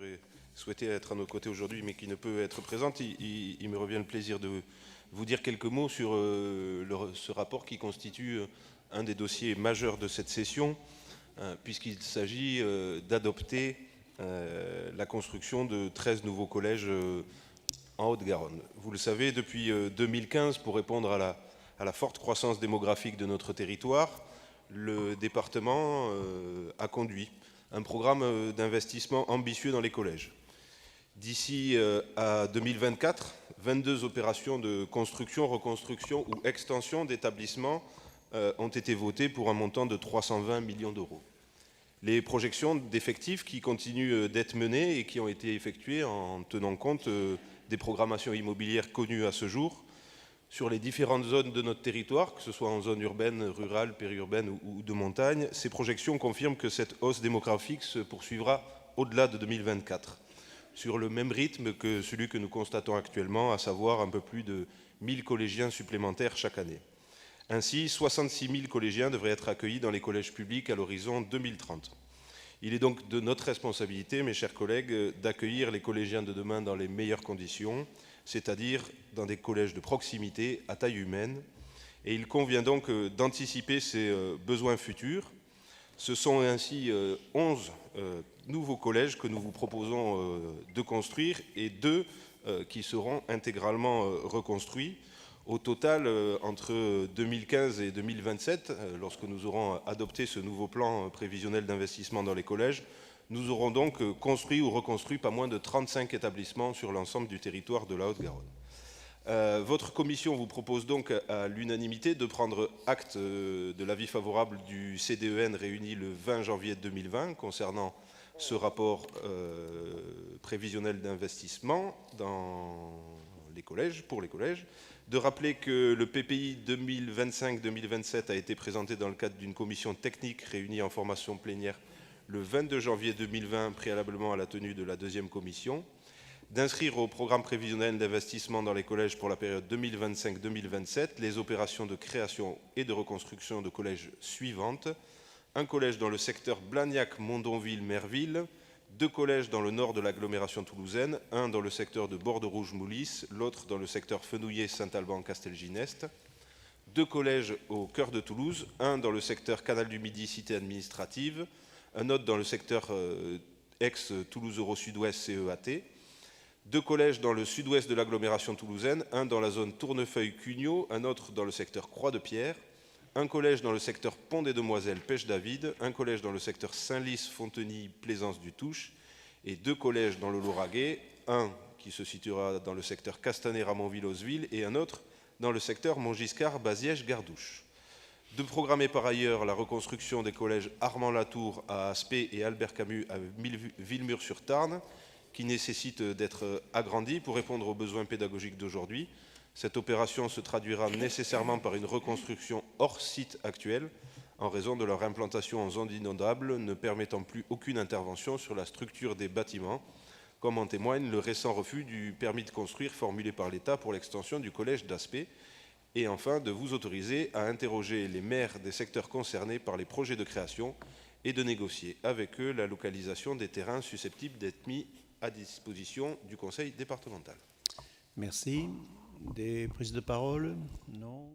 aurait souhaité être à nos côtés aujourd'hui, mais qui ne peut être présente, il me revient le plaisir de vous dire quelques mots sur ce rapport qui constitue un des dossiers majeurs de cette session, puisqu'il s'agit d'adopter la construction de 13 nouveaux collèges en Haute-Garonne. Vous le savez, depuis 2015, pour répondre à la forte croissance démographique de notre territoire, le département a conduit un programme d'investissement ambitieux dans les collèges. D'ici à 2024, 22 opérations de construction, reconstruction ou extension d'établissements ont été votées pour un montant de 320 millions d'euros. Les projections d'effectifs qui continuent d'être menées et qui ont été effectuées en tenant compte des programmations immobilières connues à ce jour sur les différentes zones de notre territoire, que ce soit en zone urbaine, rurale, périurbaine ou de montagne. Ces projections confirment que cette hausse démographique se poursuivra au-delà de 2024, sur le même rythme que celui que nous constatons actuellement, à savoir un peu plus de 1000 collégiens supplémentaires chaque année. Ainsi, 66 000 collégiens devraient être accueillis dans les collèges publics à l'horizon 2030. Il est donc de notre responsabilité, mes chers collègues, d'accueillir les collégiens de demain dans les meilleures conditions, c'est-à-dire dans des collèges de proximité à taille humaine. Et il convient donc d'anticiper ces besoins futurs. Ce sont ainsi 11 nouveaux collèges que nous vous proposons de construire et 2 qui seront intégralement reconstruits. Au total, entre 2015 et 2027, lorsque nous aurons adopté ce nouveau plan prévisionnel d'investissement dans les collèges, nous aurons donc construit ou reconstruit pas moins de 35 établissements sur l'ensemble du territoire de la Haute-Garonne. Votre commission vous propose donc à l'unanimité de prendre acte de l'avis favorable du CDEN réuni le 20 janvier 2020 concernant ce rapport prévisionnel d'investissement dans les collèges, pour les collèges, de rappeler que le PPI 2025-2027 a été présenté dans le cadre d'une commission technique réunie en formation plénière le 22 janvier 2020, préalablement à la tenue de la deuxième commission, d'inscrire au programme prévisionnel d'investissement dans les collèges pour la période 2025-2027 les opérations de création et de reconstruction de collèges suivantes: un collège dans le secteur Blagnac-Mondonville-Merville, 2 collèges dans le nord de l'agglomération toulousaine, un dans le secteur de Bordeaux-Rouge-Moulis, l'autre dans le secteur Fenouillet-Saint-Alban-Castelginest, 2 collèges au cœur de Toulouse, un dans le secteur Canal du Midi, cité administrative, un autre dans le secteur ex-Toulouse-Euro-Sud-Ouest, CEAT, 2 collèges dans le sud-ouest de l'agglomération toulousaine, un dans la zone Tournefeuille-Cugnot, un autre dans le secteur Croix-de-Pierre, un collège dans le secteur Pont des Demoiselles, Pêche-David, un collège dans le secteur Saint-Lys, Plaisance du Touche, et 2 collèges dans le Lauragais, un qui se situera dans le secteur Castanet-Ramonville-Osville et un autre dans le secteur Montgiscard, Baziège-Gardouche. De programmer par ailleurs la reconstruction des collèges Armand-Latour à Aspet et Albert Camus à Villemur-sur-Tarn, qui nécessite d'être agrandis pour répondre aux besoins pédagogiques d'aujourd'hui. Cette opération se traduira nécessairement par une reconstruction hors site actuel, en raison de leur implantation en zone inondable, ne permettant plus aucune intervention sur la structure des bâtiments, comme en témoigne le récent refus du permis de construire formulé par l'État pour l'extension du collège d'Aspet. Et enfin, de vous autoriser à interroger les maires des secteurs concernés par les projets de création et de négocier avec eux la localisation des terrains susceptibles d'être mis à disposition du conseil départemental. Merci. Des prises de parole? Non.